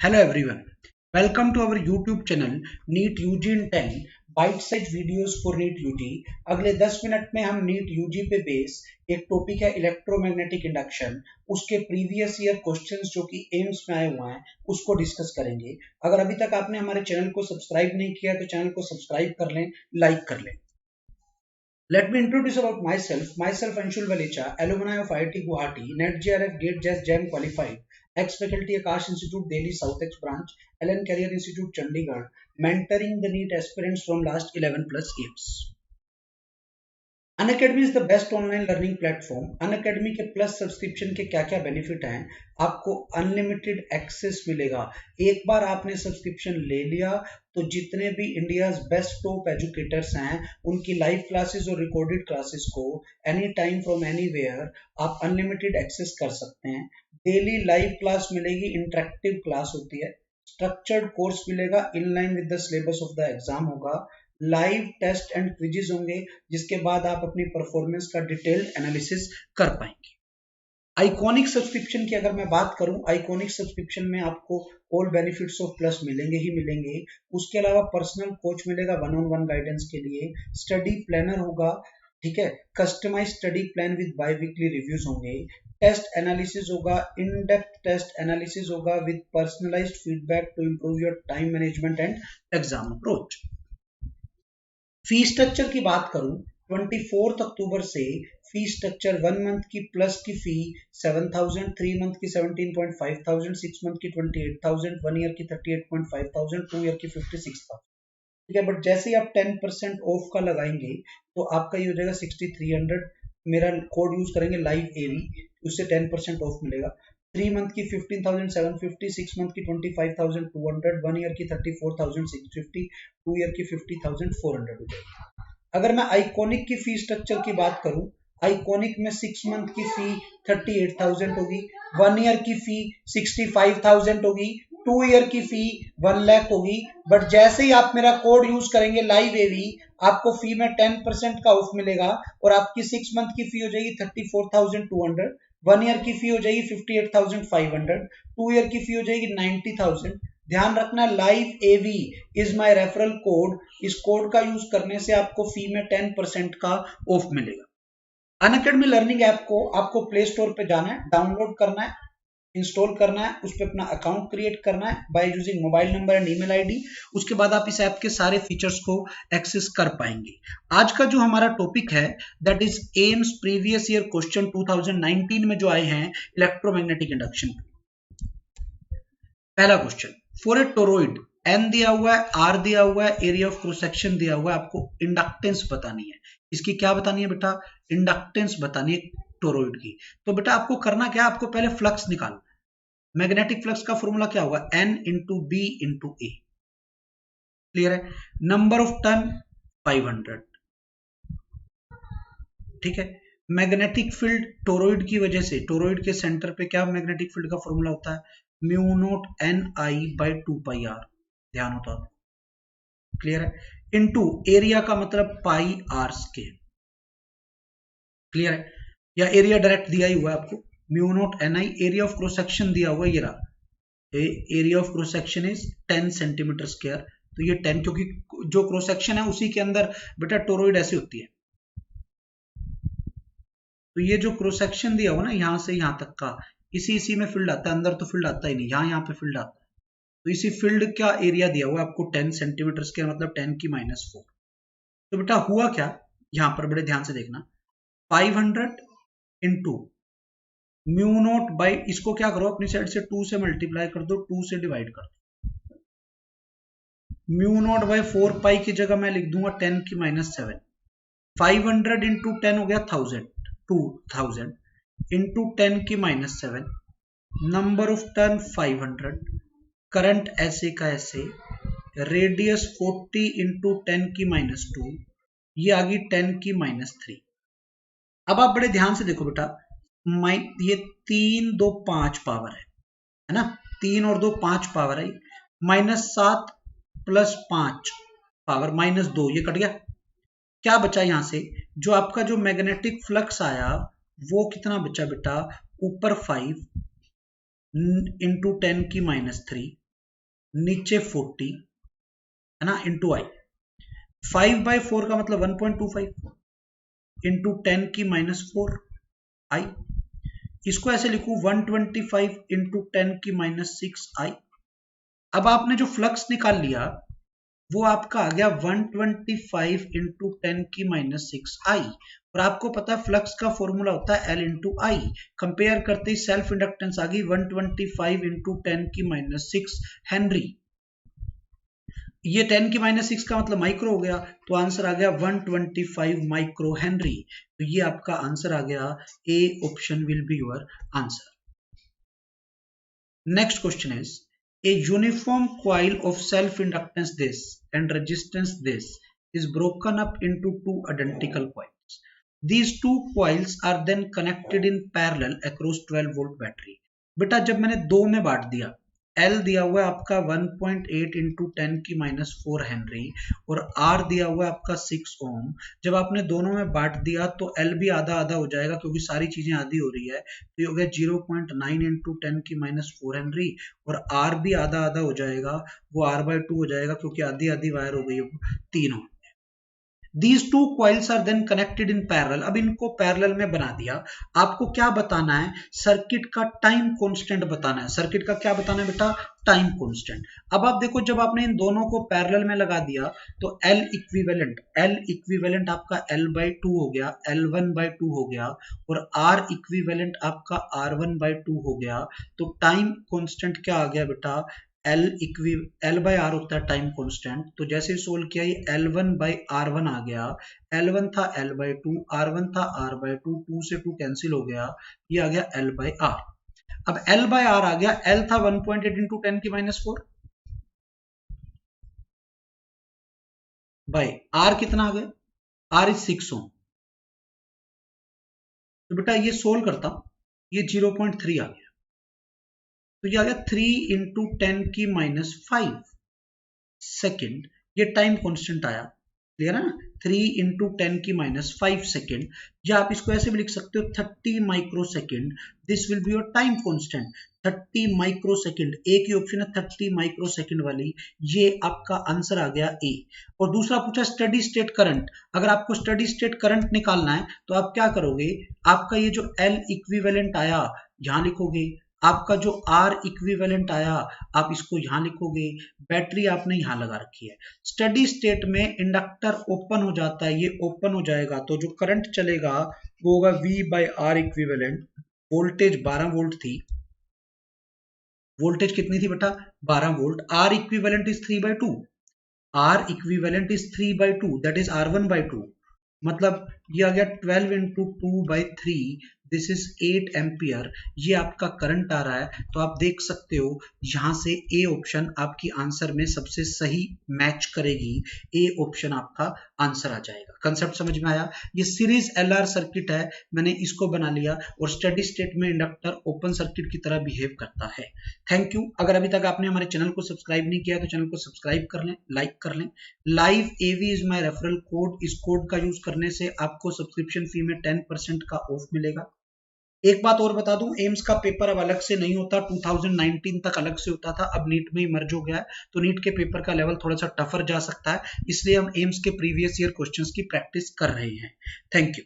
Hello everyone, welcome to our YouTube channel NEET UG in 10 byte size videos for NEET UG. अगले 10 minute में हम NEET UG पे base एक topic है electromagnetic induction, उसके previous year questions जो कि एम्स में आए हुए हैं उसको डिस्कस करेंगे। अगर अभी तक आपने हमारे चैनल को सब्सक्राइब नहीं किया तो चैनल को सब्सक्राइब कर लें, लाइक कर लें। Let me introduce about myself. Myself Anshul Valicha, alumni of IIT Guwahati, NET JRF GATE JAS JAM qualified, ex-faculty Akash Institute Delhi South X branch, Allen Career Institute Chandigarh, mentoring the NEET aspirants from last 11 plus years. Unacademy is the best online learning platform. Unacademy के plus subscription के क्या क्या benefit हैं? आपको unlimited access मिलेगा। एक बार आपने subscription ले लिया तो जितने भी इंडिया बेस्ट टॉप एजुकेटर्स हैं उनकी लाइव क्लासेस और रिकॉर्डेड क्लासेस को एनी टाइम फ्रॉम एनीवेयर आप अनलिमिटेड एक्सेस कर सकते हैं। डेली लाइव क्लास मिलेगी, इंटरेक्टिव क्लास होती है, स्ट्रक्चर्ड कोर्स मिलेगा, in line with the syllabus of the exam होगा, लाइव टेस्ट एंड क्विजेस होंगे जिसके बाद आप अपनी परफॉर्मेंस का डिटेल्ड एनालिसिस कर पाएंगे। आइकॉनिक सब्सक्रिप्शन की अगर मैं बात करूं, आइकॉनिक सब्सक्रिप्शन में आपको ऑल बेनिफिट्स ऑफ प्लस मिलेंगे ही मिलेंगे। उसके अलावा पर्सनल कोच मिलेगा वन ऑन वन गाइडेंस के लिए, स्टडी प्लानर होगा, ठीक है, customise study plan with bi weekly reviews होंगे, टेस्ट एनालिसिस होगा, इन डेप्थ टेस्ट एनालिसिस होगा with personalised feedback to improve your time management and exam approach. Fee structure की बात करूं, 24 अक्टूबर से फी स्ट्रक्चर 1 मंथ की प्लस की fee 7,000, 3 month की 17,500, 6 मंथ की 28,000, 1 ईयर की 38,500, 2 ईयर की 56,000। ठीक है, बट जैसे ही आप 10% ऑफ का लगाएंगे तो आपका ये हो जाएगा 6,300। मेरा कोड यूज करेंगे लाइव एवी, उससे 10% ऑफ मिलेगा। 3 मंथ की 15,750, 6 मंथ की 25,200, 1 ईयर की 34,650, 2 ईयर की 50,400 हो जाएगी। अगर मैं आइकॉनिक की फी स्ट्रक्चर की बात करूं, आइकॉनिक में 6 मंथ की फी 38,000 होगी, 1 ईयर की फी 65,000 होगी, 2 ईयर की फी 1 लाख होगी। बट जैसे ही आप मेरा कोड यूज करेंगे लाइव एवी, आपको फी में 10% का ऑफ मिलेगा और आपकी 6 मंथ की फी हो जाएगी 34,200, 1 ईयर की फी हो जाएगी 58,500, 2 ईयर की फी हो जाएगी 90,000। ध्यान रखना, live AV is my referral code. इस कोड का यूज करने से आपको फी में 10% का ऑफ मिलेगा। अनअकैडमी लर्निंग ऐप को आपको प्ले स्टोर पे जाना है, डाउनलोड करना है, इंस्टॉल करना है, उस पर अपना अकाउंट क्रिएट करना है by using mobile number and email ID. उसके बाद आप इस ऐप के सारे फीचर्स को एक्सेस कर पाएंगे। आज का जो हमारा टॉपिक है that is AIIMS previous year question 2019 में जो आए हैं इलेक्ट्रोमैग्नेटिक इंडक्शन। पहला question, for a toroid N दिया हुआ है, आर दिया हुआ है, एरिया ऑफ क्रॉस सेक्शन दिया हुआ है, आपको इंडक्टेंस बतानी है। इसकी क्या बतानी है बेटा? इंडक्टेंस बतानी है टोरॉइड की। तो बेटा आपको करना क्या, आपको पहले फ्लक्स निकालना। मैग्नेटिक फ्लक्स का फॉर्मूला क्या होगा? एन इंटू बी इंटू ए। क्लियर है? Number of turn 500। ठीक है, मैग्नेटिक फील्ड टोरॉइड की वजह से, टोरॉइड के सेंटर पे क्या मैग्नेटिक फील्ड का फॉर्मूला होता है? Mu naught N I by 2 pi r. ध्यान होता है? क्लियर है? इनटू एरिया का मतलब पाई आर स्क्वायर। क्लियर है? या एरिया डायरेक्ट दिया ही हुआ है आपको, mu naught N I. Area of cross section दिया हुआ ये रहा, area of cross section is 10 centimetre square. तो ये 10, क्योंकि जो क्रॉस सेक्शन है उसी के अंदर बेटा टोरॉइड ऐसी होती है। तो ये जो क्रॉस सेक्शन दिया हुआ ना यहां से यहां तक का, इसी में फील्ड आता है, अंदर तो फील्ड आता ही नहीं, यहाँ पे फील्ड आता है। तो इसी फील्ड का एरिया दिया हुआ है आपको 10 सेंटीमीटर स्क्वायर, मतलब 10 की -4। तो बेटा हुआ क्या, यहां पर बड़े ध्यान से देखना, 500 इंटू म्यू नोट बाई, इसको क्या करो अपनी साइड से 2 से मल्टीप्लाई कर दो, 2 से डिवाइड कर दो। म्यू नोट बाई 4 पाई की जगह मैं लिख दूंगा 10 की -7। 500 इंटू 10 हो गया 1000, 2000 इंटू 10 की -7, नंबर ऑफ टर्न 500, करंट ऐसे का ऐसे, रेडियस 40 इंटू 10 की -2, ये आ गई 10 की -3। अब आप बड़े ध्यान से देखो बेटा, ये 3 2 5 पावर है ना, 3 और 2 5 पावर है, -7 प्लस 5 पावर -2, ये कट गया। क्या बचा यहां से, जो आपका जो मैग्नेटिक फ्लक्स आया वो कितना बचा बेटा, ऊपर 5 इंटू 10 की -3, नीचे 40 है ना, इंटू आई। 5/4 का मतलब 1.25 इंटू 10 की -4 आई। इसको ऐसे लिखूं 125 इंटू 10 की -6 आई। अब आपने जो फ्लक्स निकाल लिया वो आपका आ गया 125 इंटू 10 की -6 आई। और आपको पता है फ्लक्स का फॉर्मूला होता है L इंटू आई। कंपेयर करते ही सेल्फ इंडक्टेंस आ गई 125 इंटू 10 की -6 हेनरी। ये 10 की -6 का मतलब माइक्रो हो गया, तो आंसर आ गया 125 माइक्रो हेनरी। तो ये आपका आंसर आ गया, A option will be your answer. Next question is a uniform coil of self inductance this and resistance this is broken up into two identical coils. These two coils are then connected in parallel across 12 volt battery. बेटा जब मैंने दो में बांट दिया, L दिया हुआ है आपका 1.8 इंटू 10 की -4 हेनरी और R दिया हुआ है आपका 6 ओम। जब आपने दोनों में बांट दिया तो L भी आधा आधा हो जाएगा क्योंकि सारी चीजें आधी हो रही है, तो ये हो गया 0.9 इंटू 10 की -4 हेनरी और R भी आधा आधा हो जाएगा, वो R/2 हो जाएगा क्योंकि आधी आधी वायर हो गई 3 ओम। These two coils are then connected in parallel. अब इनको पैरेलल में बना दिया। आपको क्या बताना है, सर्किट का टाइम कांस्टेंट बताना है। सर्किट का क्या बताना है बेटा, टाइम कांस्टेंट। अब आप देखो जब आपने इन दोनों को पैरेलल में लगा दिया तो L इक्विवेलेंट आपका L/2 हो गया, L1/2 हो गया और R इक्विवेलेंट आपका R1/2 हो गया। तो टाइम कांस्टेंट क्या आ गया बेटा, L/R होता है टाइम कांस्टेंट। तो जैसे सोल्व किया ये L1/R1 आ गया, L1 था L/2, R1 था R/2, 2 से 2 कैंसिल हो गया, ये आ गया L/R। अब L/R आ गया, L था 1.8 इंटू 10 की -4 बाई R कितना आ गया, R इज 6 ओम। तो बेटा ये सोल्व करता हूं, ये 0.3 आ गया, तो ये आ गया 3 इंटू 10 की -5 सेकेंड। ये टाइम कांस्टेंट आया, क्लियर है ना, 3 इंटू 10 की -5 सेकेंड। या आप इसको ऐसे भी लिख सकते हो 30 micro second, this will be your time constant. 30 micro second, एक ही ऑप्शन है 30 माइक्रो सेकेंड वाली, ये आपका आंसर आ गया ए। और दूसरा पूछा स्टडी स्टेट करंट। अगर आपको स्टडी स्टेट करंट निकालना है तो आप क्या करोगे, आपका ये जो L इक्विवेलेंट आया यहां लिखोगे, आपका जो R इक्विवेलेंट आया आप इसको यहां लिखोगे, बैटरी आपने यहां लगा रखी है। स्टडी स्टेट में इंडक्टर ओपन हो जाता है, ये ओपन हो जाएगा तो जो करंट चलेगा वो होगा V/R इक्विवेलेंट। वोल्टेज 12 वोल्ट थी, वोल्टेज कितनी थी बेटा 12 volt. R equivalent is 3/2, R equivalent is 3/2 that is R1/2, मतलब ये आ गया 12 इंटू 2/3, दिस इज 8 एम्पियर। ये आपका करंट आ रहा है। तो आप देख सकते हो यहां से ए ऑप्शन आपकी आंसर में सबसे सही मैच करेगी, ए ऑप्शन आपका आंसर आ जाएगा। कंसेप्ट समझ में आया। ये सीरीज LR सर्किट है, मैंने इसको बना लिया और स्टडी स्टेट में इंडक्टर ओपन सर्किट की तरह बिहेव करता है। Thank you. अगर अभी तक आपने हमारे चैनल को सब्सक्राइब नहीं किया तो चैनल को सब्सक्राइब कर लें, लाइक कर लें। Live AV is my referral code, इस कोड का यूज करने से आपको सब्सक्रिप्शन फी में 10% का ऑफ मिलेगा। एक बात और बता दूं, एम्स का पेपर अब अलग से नहीं होता, 2019 तक अलग से होता था, अब नीट में ही मर्ज हो गया है, तो नीट के पेपर का लेवल थोड़ा सा टफर जा सकता है, इसलिए हम एम्स के प्रीवियस ईयर क्वेश्चंस की प्रैक्टिस कर रहे हैं। Thank you.